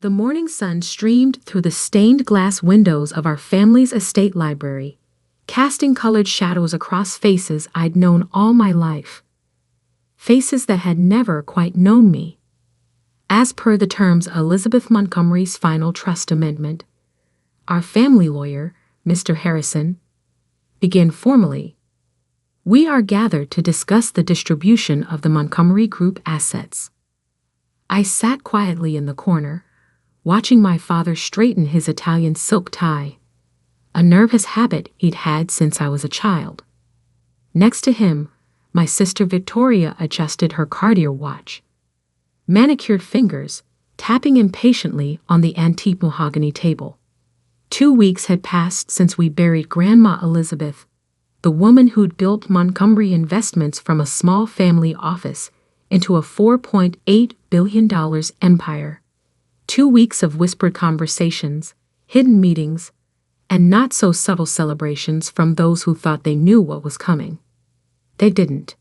The morning sun streamed through the stained glass windows of our family's estate library, casting colored shadows across faces I'd known all my life. Faces that had never quite known me. As per the terms of Elizabeth Montgomery's final trust amendment, our family lawyer, Mr. Harrison, began formally. We are gathered to discuss the distribution of the Montgomery Group assets. I sat quietly in the corner, watching my father straighten his Italian silk tie, a nervous habit he'd had since I was a child. Next to him, my sister Victoria adjusted her Cartier watch, manicured fingers tapping impatiently on the antique mahogany table. 2 weeks had passed since we buried Grandma Elizabeth, the woman who'd built Montgomery Investments from a small family office into a $4.8 billion empire. 2 weeks of whispered conversations, hidden meetings, and not-so-subtle celebrations from those who thought they knew what was coming. They didn't.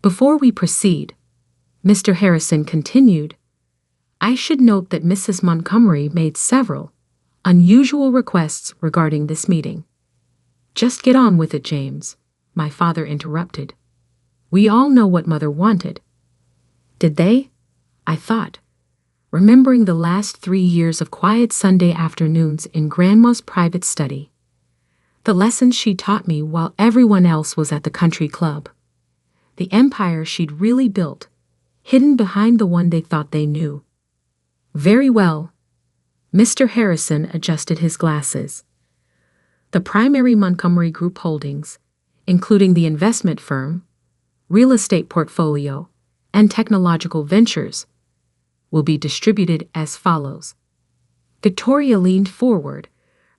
Before we proceed, Mr. Harrison continued, I should note that Mrs. Montgomery made several unusual requests regarding this meeting. Just get on with it, James, my father interrupted. We all know what Mother wanted. Did they? I thought, remembering the last 3 years of quiet Sunday afternoons in Grandma's private study. The lessons she taught me while everyone else was at the country club. The empire she'd really built, hidden behind the one they thought they knew. Very well. Mr. Harrison adjusted his glasses. The primary Montgomery Group holdings, including the investment firm, real estate portfolio, and technological ventures, will be distributed as follows. Victoria leaned forward,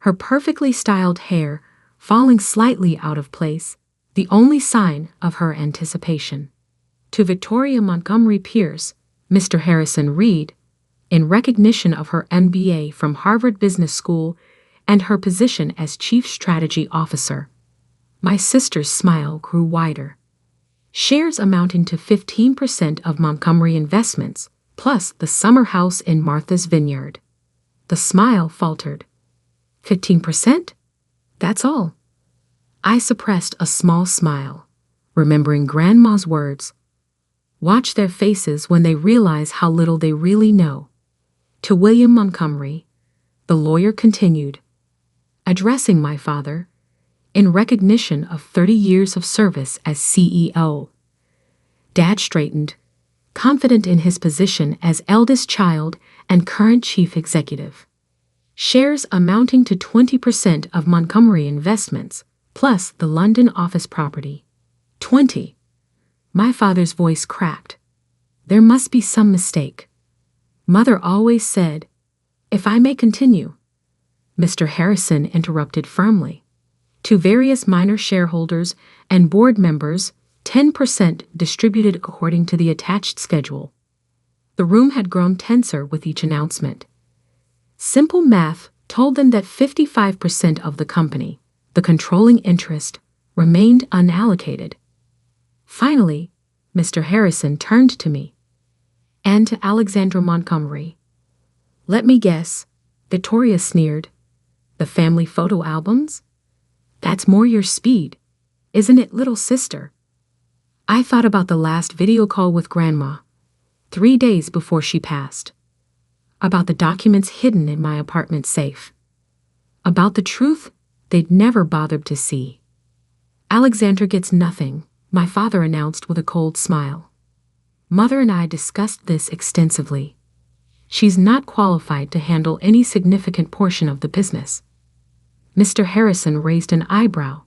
her perfectly styled hair falling slightly out of place, the only sign of her anticipation. To Victoria Montgomery Pierce, Mr. Harrison read, in recognition of her MBA from Harvard Business School and her position as Chief Strategy Officer. My sister's smile grew wider. Shares amounting to 15% of Montgomery Investments, plus the summer house in Martha's Vineyard. The smile faltered. 15%? That's all. I suppressed a small smile, remembering Grandma's words. Watch their faces when they realize how little they really know. To William Montgomery, the lawyer continued, addressing my father, in recognition of 30 years of service as CEO. Dad straightened, confident in his position as eldest child and current chief executive. Shares amounting to 20% of Montgomery Investments, plus the London office property. 20. My father's voice cracked. There must be some mistake. Mother always said, if I may continue. Mr. Harrison interrupted firmly. To various minor shareholders and board members, 10% distributed according to the attached schedule. The room had grown tenser with each announcement. Simple math told them that 55% of the company, the controlling interest, remained unallocated. Finally, Mr. Harrison turned to me. And to Alexandra Montgomery. Let me guess, Victoria sneered. The family photo albums? That's more your speed, isn't it, little sister? I thought about the last video call with Grandma, 3 days before she passed. About the documents hidden in my apartment safe. About the truth they'd never bothered to see. Alexandra gets nothing, my father announced with a cold smile. Mother and I discussed this extensively. She's not qualified to handle any significant portion of the business. Mr. Harrison raised an eyebrow.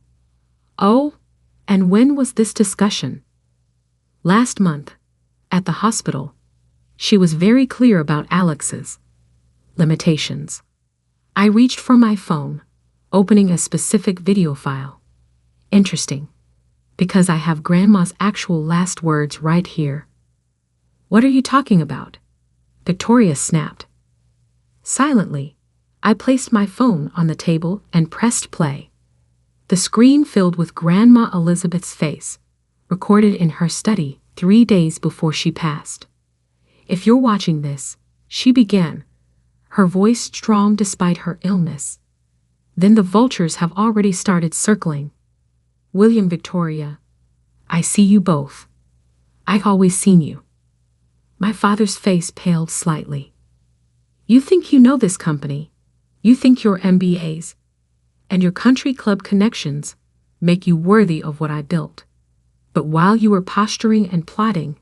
Oh, and when was this discussion? Last month, at the hospital. She was very clear about Alex's limitations. I reached for my phone, opening a specific video file. Interesting, because I have Grandma's actual last words right here. What are you talking about? Victoria snapped. Silently, I placed my phone on the table and pressed play. The screen filled with Grandma Elizabeth's face, recorded in her study 3 days before she passed. If you're watching this, she began, her voice strong despite her illness. Then the vultures have already started circling. William, Victoria, I see you both. I've always seen you. My father's face paled slightly. You think you know this company. You think your MBAs and your country club connections make you worthy of what I built. But while you were posturing and plotting,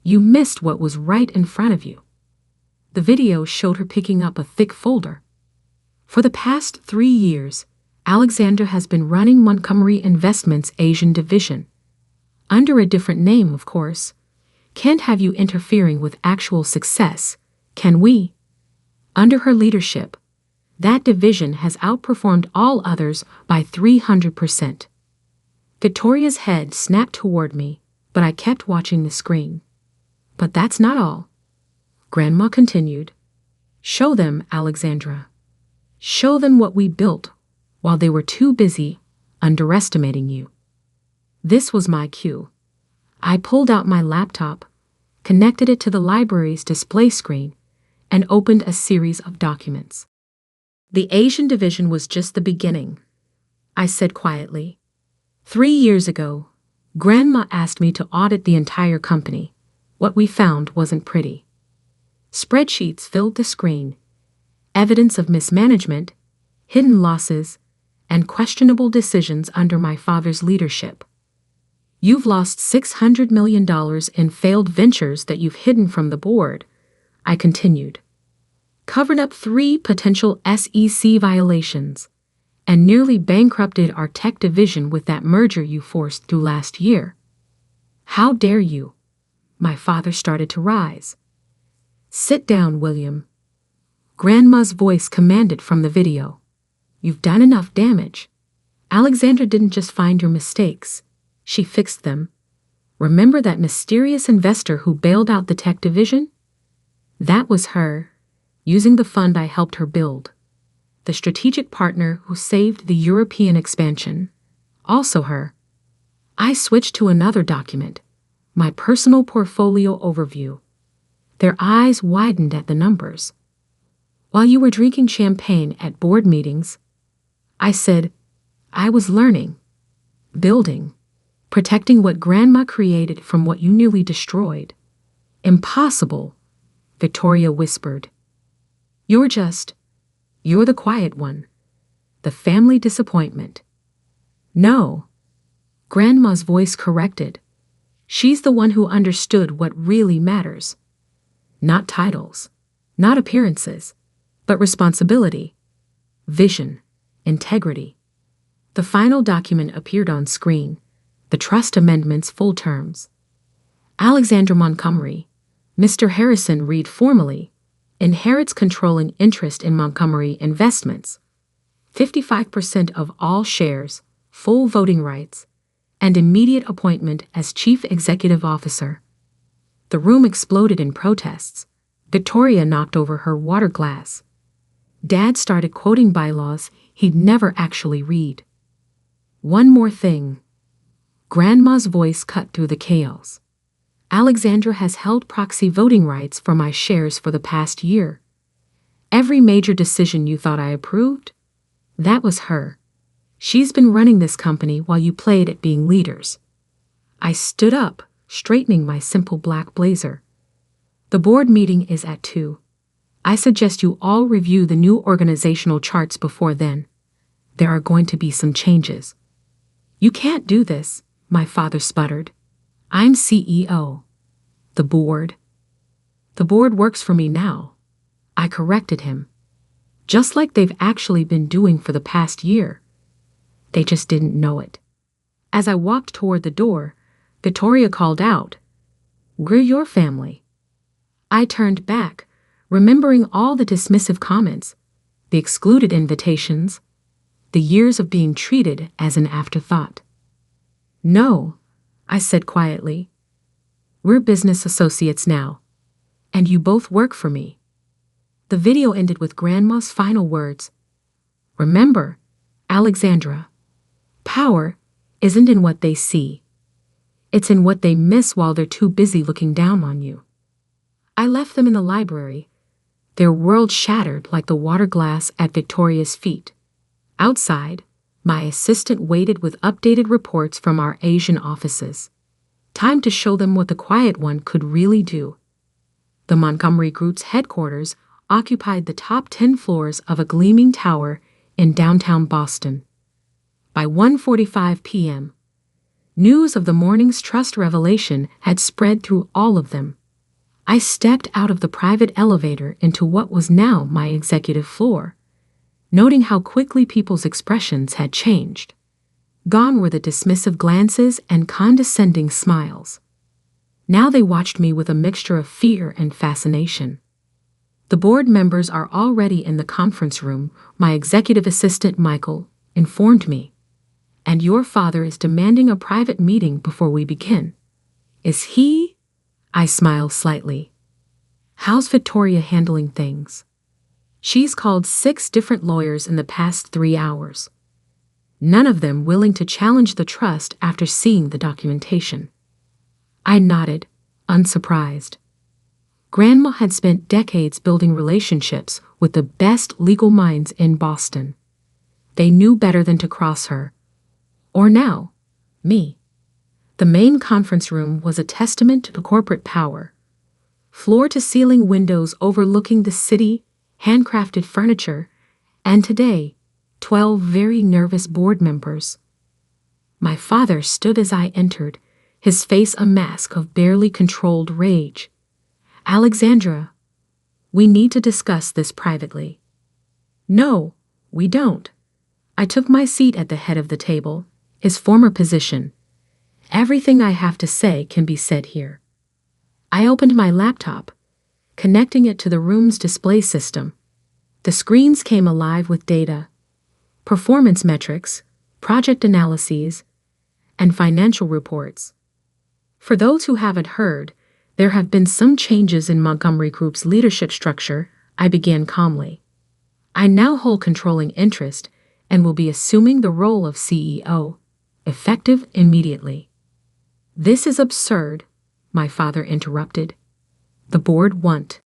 you missed what was right in front of you. The video showed her picking up a thick folder. For the past 3 years, Alexandra has been running Montgomery Investments' Asian division. Under a different name, of course. Can't have you interfering with actual success, can we? Under her leadership, that division has outperformed all others by 300%. Victoria's head snapped toward me, but I kept watching the screen. But that's not all. Grandma continued. Show them, Alexandra. Show them what we built while they were too busy underestimating you. This was my cue. I pulled out my laptop, connected it to the library's display screen, and opened a series of documents. The Asian division was just the beginning, I said quietly. 3 years ago, Grandma asked me to audit the entire company. What we found wasn't pretty. Spreadsheets filled the screen, evidence of mismanagement, hidden losses, and questionable decisions under my father's leadership. You've lost $600 million in failed ventures that you've hidden from the board, I continued. Covered up 3 potential SEC violations, and nearly bankrupted our tech division with that merger you forced through last year. How dare you? My father started to rise. Sit down, William. Grandma's voice commanded from the video. You've done enough damage. Alexandra didn't just find your mistakes. She fixed them. Remember that mysterious investor who bailed out the tech division? That was her, using the fund I helped her build. The strategic partner who saved the European expansion. Also her. I switched to another document, my personal portfolio overview. Their eyes widened at the numbers. While you were drinking champagne at board meetings, I said, I was learning, building, protecting what Grandma created from what you nearly destroyed. Impossible, Victoria whispered. You're the quiet one, the family disappointment. No, Grandma's voice corrected. She's the one who understood what really matters. Not titles, not appearances, but responsibility, vision, integrity. The final document appeared on screen, the trust amendment's full terms. Alexandra Montgomery, Mr. Harrison read formally, inherits controlling interest in Montgomery Investments, 55% of all shares, full voting rights, and immediate appointment as Chief Executive Officer. The room exploded in protests. Victoria knocked over her water glass. Dad started quoting bylaws he'd never actually read. One more thing. Grandma's voice cut through the chaos. Alexandra has held proxy voting rights for my shares for the past year. Every major decision you thought I approved, that was her. She's been running this company while you played at being leaders. I stood up, straightening my simple black blazer. The board meeting is at 2. I suggest you all review the new organizational charts before then. There are going to be some changes. You can't do this, my father sputtered. I'm CEO. The board works for me now. I corrected him. Just like they've actually been doing for the past year. They just didn't know it. As I walked toward the door, Victoria called out, We're your family. I turned back, remembering all the dismissive comments, the excluded invitations, the years of being treated as an afterthought. No, I said quietly. We're business associates now, and you both work for me. The video ended with Grandma's final words. Remember, Alexandra, power isn't in what they see. It's in what they miss while they're too busy looking down on you. I left them in the library, their world shattered like the water glass at Victoria's feet. Outside, my assistant waited with updated reports from our Asian offices. Time to show them what the quiet one could really do. The Montgomery Group's headquarters occupied the top 10 floors of a gleaming tower in downtown Boston. By 1:45 p.m., news of the morning's trust revelation had spread through all of them. I stepped out of the private elevator into what was now my executive floor, noting how quickly people's expressions had changed. Gone were the dismissive glances and condescending smiles. Now they watched me with a mixture of fear and fascination. The board members are already in the conference room, my executive assistant Michael informed me. And your father is demanding a private meeting before we begin. Is he? I smiled slightly. How's Victoria handling things? She's called 6 different lawyers in the past 3 hours. None of them willing to challenge the trust after seeing the documentation. I nodded, unsurprised. Grandma had spent decades building relationships with the best legal minds in Boston. They knew better than to cross her. Or now, me. The main conference room was a testament to corporate power. Floor-to-ceiling windows overlooking the city, handcrafted furniture, and today, 12 very nervous board members. My father stood as I entered, his face a mask of barely controlled rage. Alexandra, we need to discuss this privately. No, we don't. I took my seat at the head of the table, his former position. Everything I have to say can be said here. I opened my laptop, connecting it to the room's display system. The screens came alive with data, performance metrics, project analyses, and financial reports. For those who haven't heard, there have been some changes in Montgomery Group's leadership structure, I began calmly. I now hold controlling interest and will be assuming the role of CEO, effective immediately. This is absurd, my father interrupted. The board won't.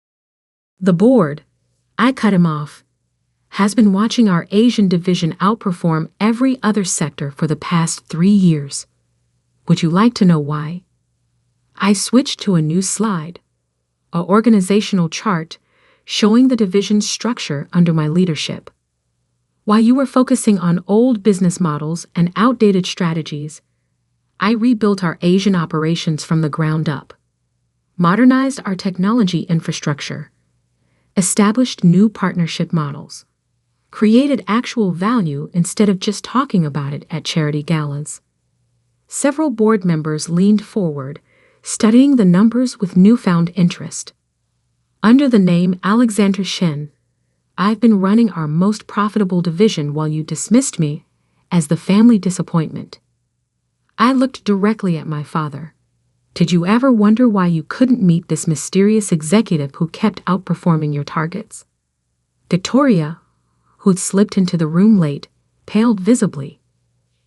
The board, I cut him off, has been watching our Asian division outperform every other sector for the past 3 years. Would you like to know why? I switched to a new slide, an organizational chart showing the division's structure under my leadership. While you were focusing on old business models and outdated strategies, I rebuilt our Asian operations from the ground up, modernized our technology infrastructure, established new partnership models, created actual value instead of just talking about it at charity galas. Several board members leaned forward, studying the numbers with newfound interest. Under the name Alexander Shen, I've been running our most profitable division while you dismissed me as the family disappointment. I looked directly at my father. Did you ever wonder why you couldn't meet this mysterious executive who kept outperforming your targets? Victoria, who'd slipped into the room late, paled visibly.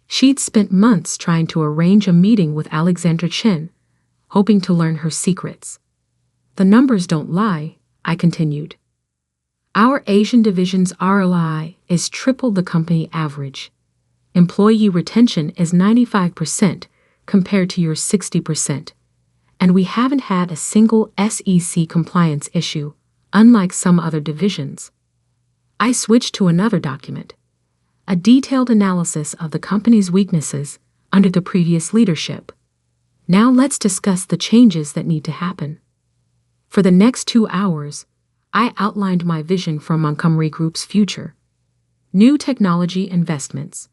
She'd spent months trying to arrange a meeting with Alexander Chen, hoping to learn her secrets. The numbers don't lie, I continued. Our Asian division's ROI is triple the company average. Employee retention is 95% compared to your 60%. And we haven't had a single SEC compliance issue, unlike some other divisions. I switched to another document, a detailed analysis of the company's weaknesses under the previous leadership. Now let's discuss the changes that need to happen. For the next 2 hours, I outlined my vision for Montgomery Group's future. New technology investments,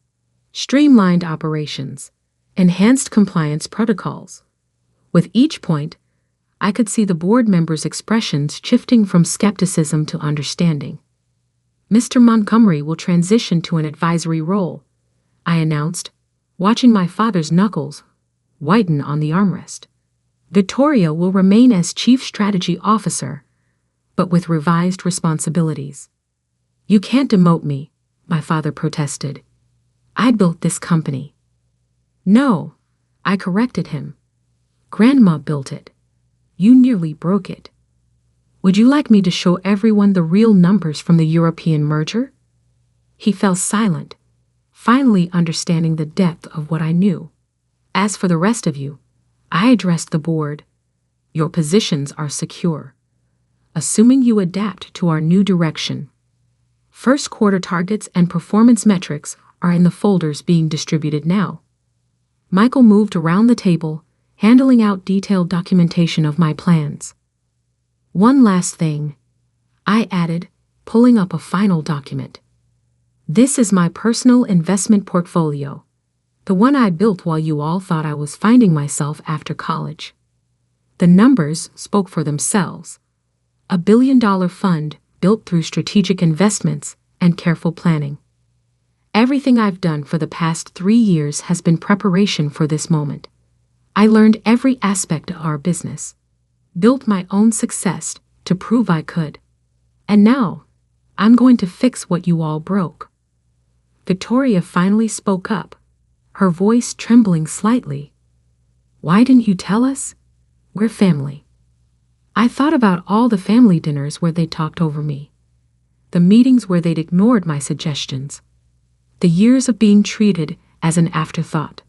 streamlined operations, enhanced compliance protocols. With each point, I could see the board members' expressions shifting from skepticism to understanding. Mr. Montgomery will transition to an advisory role, I announced, watching my father's knuckles whiten on the armrest. Victoria will remain as Chief Strategy Officer, but with revised responsibilities. You can't demote me, my father protested. I built this company. No, I corrected him. Grandma built it. You nearly broke it. Would you like me to show everyone the real numbers from the European merger? He fell silent, finally understanding the depth of what I knew. As for the rest of you, I addressed the board. Your positions are secure, assuming you adapt to our new direction. First quarter targets and performance metrics are in the folders being distributed now. Michael moved around the table, handing out detailed documentation of my plans. One last thing, I added, pulling up a final document. This is my personal investment portfolio, the one I built while you all thought I was finding myself after college. The numbers spoke for themselves. $1 billion fund built through strategic investments and careful planning. Everything I've done for the past 3 years has been preparation for this moment. I learned every aspect of our business, built my own success to prove I could. And now, I'm going to fix what you all broke. Victoria finally spoke up, her voice trembling slightly. Why didn't you tell us? We're family. I thought about all the family dinners where they talked over me, the meetings where they'd ignored my suggestions, the years of being treated as an afterthought.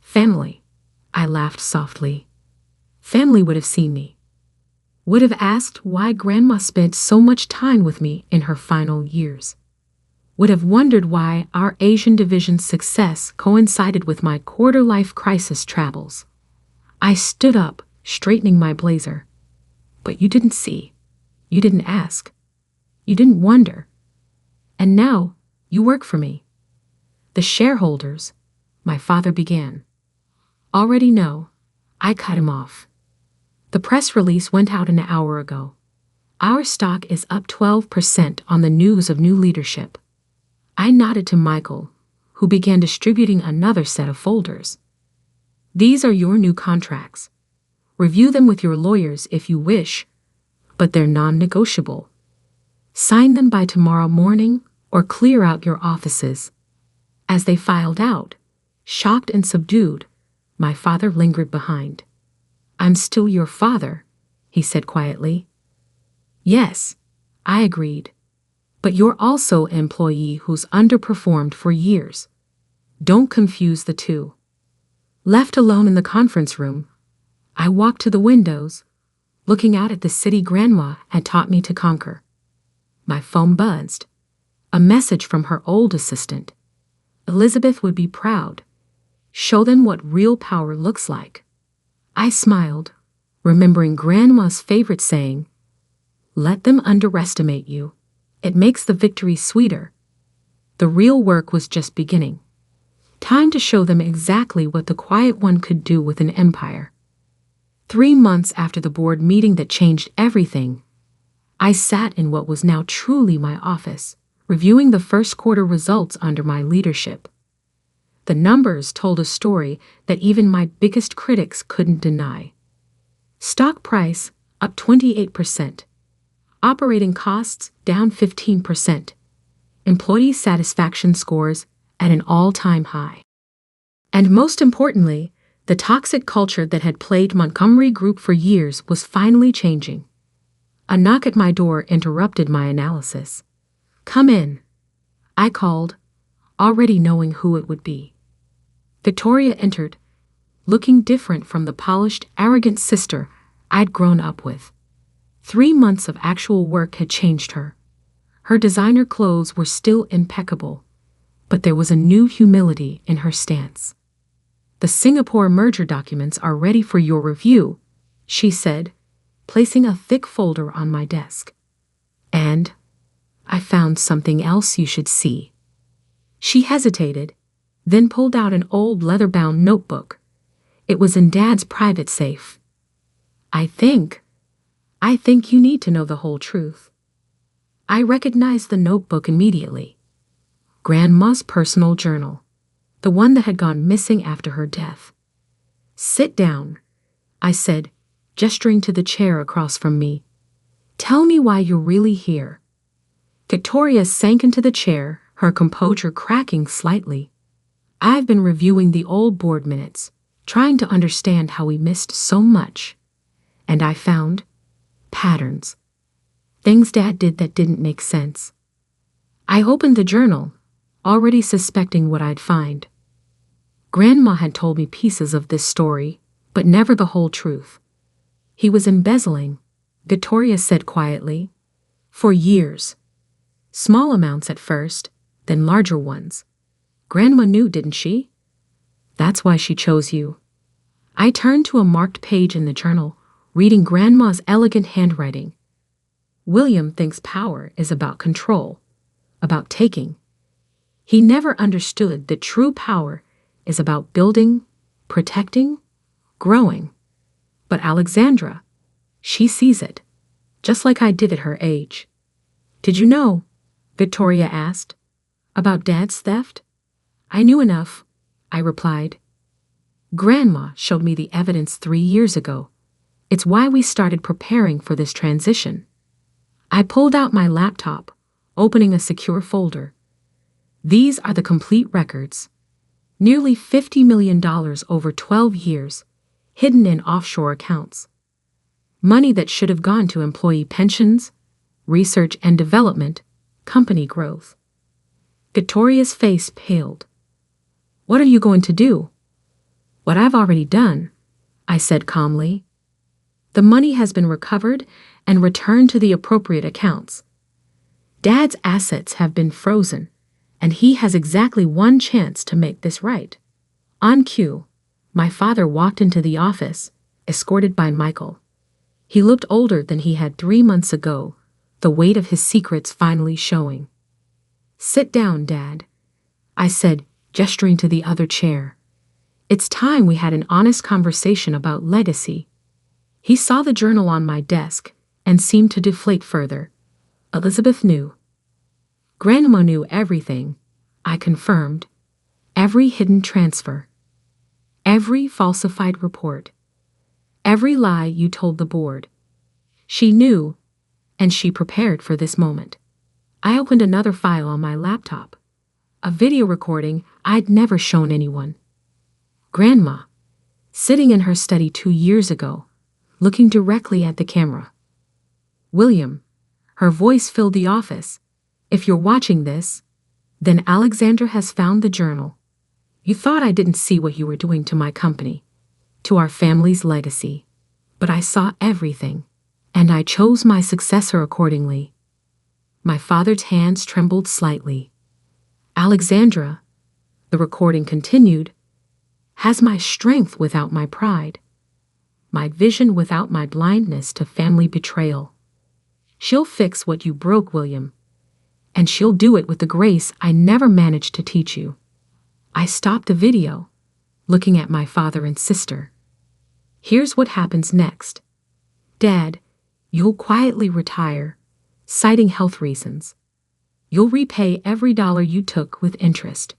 Family, I laughed softly. Family would have seen me, would have asked why Grandma spent so much time with me in her final years, would have wondered why our Asian division's success coincided with my quarter-life crisis travels. I stood up, straightening my blazer. But you didn't see. You didn't ask. You didn't wonder. And now, you work for me. The shareholders, my father began, already know. I cut him off. The press release went out an hour ago. Our stock is up 12% on the news of new leadership. I nodded to Michael, who began distributing another set of folders. These are your new contracts. Review them with your lawyers if you wish, but they're non-negotiable. Sign them by tomorrow morning or clear out your offices. As they filed out, shocked and subdued, my father lingered behind. I'm still your father, he said quietly. Yes, I agreed. But you're also an employee who's underperformed for years. Don't confuse the two. Left alone in the conference room, I walked to the windows, looking out at the city Grandma had taught me to conquer. My phone buzzed. A message from her old assistant. Elizabeth would be proud. Show them what real power looks like. I smiled, remembering Grandma's favorite saying, "Let them underestimate you. It makes the victory sweeter." The real work was just beginning. Time to show them exactly what the quiet one could do with an empire. 3 months after the board meeting that changed everything, I sat in what was now truly my office, reviewing the first quarter results under my leadership. The numbers told a story that even my biggest critics couldn't deny. Stock price up 28%. Operating costs down 15%. Employee satisfaction scores at an all-time high. And most importantly, the toxic culture that had plagued Montgomery Group for years was finally changing. A knock at my door interrupted my analysis. "Come in," I called, already knowing who it would be. Victoria entered, looking different from the polished, arrogant sister I'd grown up with. 3 months of actual work had changed her. Her designer clothes were still impeccable, but there was a new humility in her stance. "The Singapore merger documents are ready for your review," she said, placing a thick folder on my desk. "And I found something else you should see." She hesitated, then pulled out an old leather-bound notebook. It was in Dad's private safe. I think you need to know the whole truth." I recognized the notebook immediately. Grandma's personal journal, the one that had gone missing after her death. "Sit down," I said, gesturing to the chair across from me. "Tell me why you're really here." Victoria sank into the chair, her composure cracking slightly. "I've been reviewing the old board minutes, trying to understand how we missed so much. And I found patterns. Things Dad did that didn't make sense. I opened the journal, already suspecting what I'd find. Grandma had told me pieces of this story, but never the whole truth. He was embezzling, Victoria said quietly, for years. Small amounts at first, then larger ones. Grandma knew, didn't she? That's why she chose you. I turned to a marked page in the journal, reading Grandma's elegant handwriting. William thinks power is about control, about taking. He never understood that true power is about building, protecting, growing. But Alexandra, she sees it, just like I did at her age. Did you know, Victoria asked, about Dad's theft? I knew enough, I replied. Grandma showed me the evidence 3 years ago. It's why we started preparing for this transition. I pulled out my laptop, opening a secure folder. These are the complete records. Nearly $50 million over 12 years, hidden in offshore accounts. Money that should have gone to employee pensions, research and development, company growth. Victoria's face paled. What are you going to do? What I've already done, I said calmly. The money has been recovered and returned to the appropriate accounts. Dad's assets have been frozen, and he has exactly one chance to make this right. On cue, my father walked into the office, escorted by Michael. He looked older than he had 3 months ago, the weight of his secrets finally showing. Sit down, Dad, I said, gesturing to the other chair. It's time we had an honest conversation about legacy. He saw the journal on my desk and seemed to deflate further. Elizabeth knew. Grandma knew everything, I confirmed. Every hidden transfer. Every falsified report. Every lie you told the board. She knew, and she prepared for this moment. I opened another file on my laptop. A video recording I'd never shown anyone. Grandma, sitting in her study 2 years ago, looking directly at the camera. William, her voice filled the office. If you're watching this, then Alexandra has found the journal. You thought I didn't see what you were doing to my company, to our family's legacy. But I saw everything, and I chose my successor accordingly. My father's hands trembled slightly. Alexandra, the recording continued, has my strength without my pride, my vision without my blindness to family betrayal. She'll fix what you broke, William, and she'll do it with the grace I never managed to teach you. I stopped the video, looking at my father and sister. Here's what happens next. Dad, you'll quietly retire, citing health reasons. You'll repay every dollar you took with interest,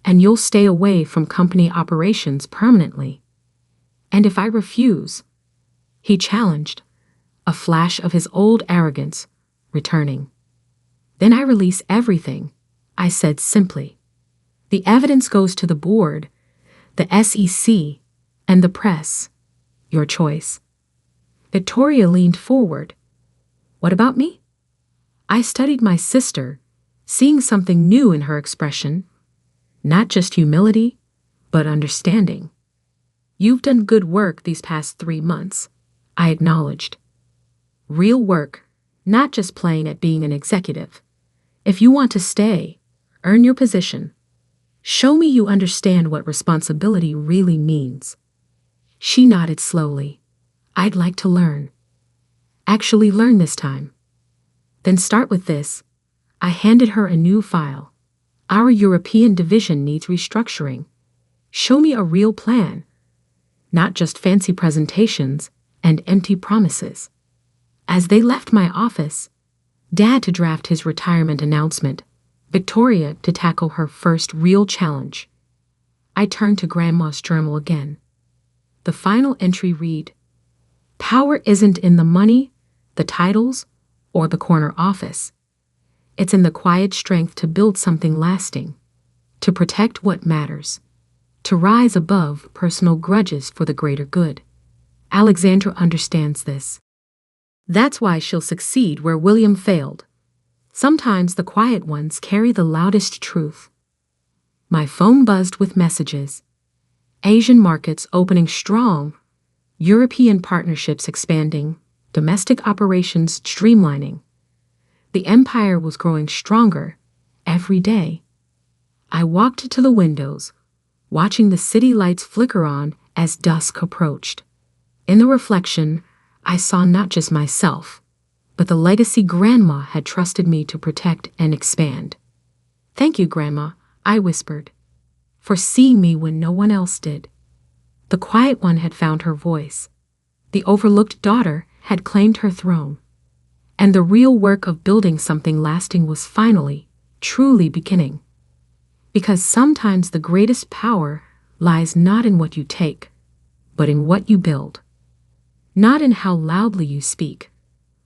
and you'll stay away from company operations permanently. And if I refuse, he challenged, a flash of his old arrogance returning. Then I release everything, I said simply. The evidence goes to the board, the SEC, and the press. Your choice. Victoria leaned forward. What about me? I studied my sister, seeing something new in her expression. Not just humility, but understanding. You've done good work these past 3 months, I acknowledged. Real work, not just playing at being an executive. If you want to stay, earn your position. Show me you understand what responsibility really means. She nodded slowly. I'd like to learn. Actually learn this time. Then start with this. I handed her a new file. Our European division needs restructuring. Show me a real plan, not just fancy presentations and empty promises. As they left my office, Dad to draft his retirement announcement, Victoria to tackle her first real challenge. I turned to Grandma's journal again. The final entry read, Power isn't in the money, the titles, or the corner office. It's in the quiet strength to build something lasting, to protect what matters, to rise above personal grudges for the greater good. Alexandra understands this. That's why she'll succeed where William failed. Sometimes the quiet ones carry the loudest truth. My phone buzzed with messages. Asian markets opening strong, European partnerships expanding, domestic operations streamlining. The empire was growing stronger every day. I walked to the windows, watching the city lights flicker on as dusk approached. In the reflection, I saw not just myself, but the legacy Grandma had trusted me to protect and expand. "Thank you, Grandma," I whispered, "for seeing me when no one else did." The quiet one had found her voice. The overlooked daughter had claimed her throne. And the real work of building something lasting was finally, truly beginning. Because sometimes the greatest power lies not in what you take, but in what you build. Not in how loudly you speak,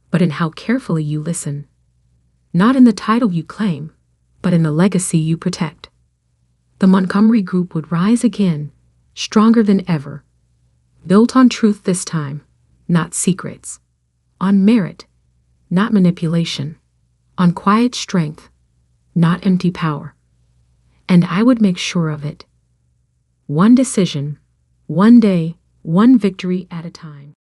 but in how carefully you listen. Not in the title you claim, but in the legacy you protect. The Montgomery Group would rise again, stronger than ever. Built on truth this time, not secrets. On merit, not manipulation. On quiet strength, not empty power. And I would make sure of it. One decision, one day, one victory at a time.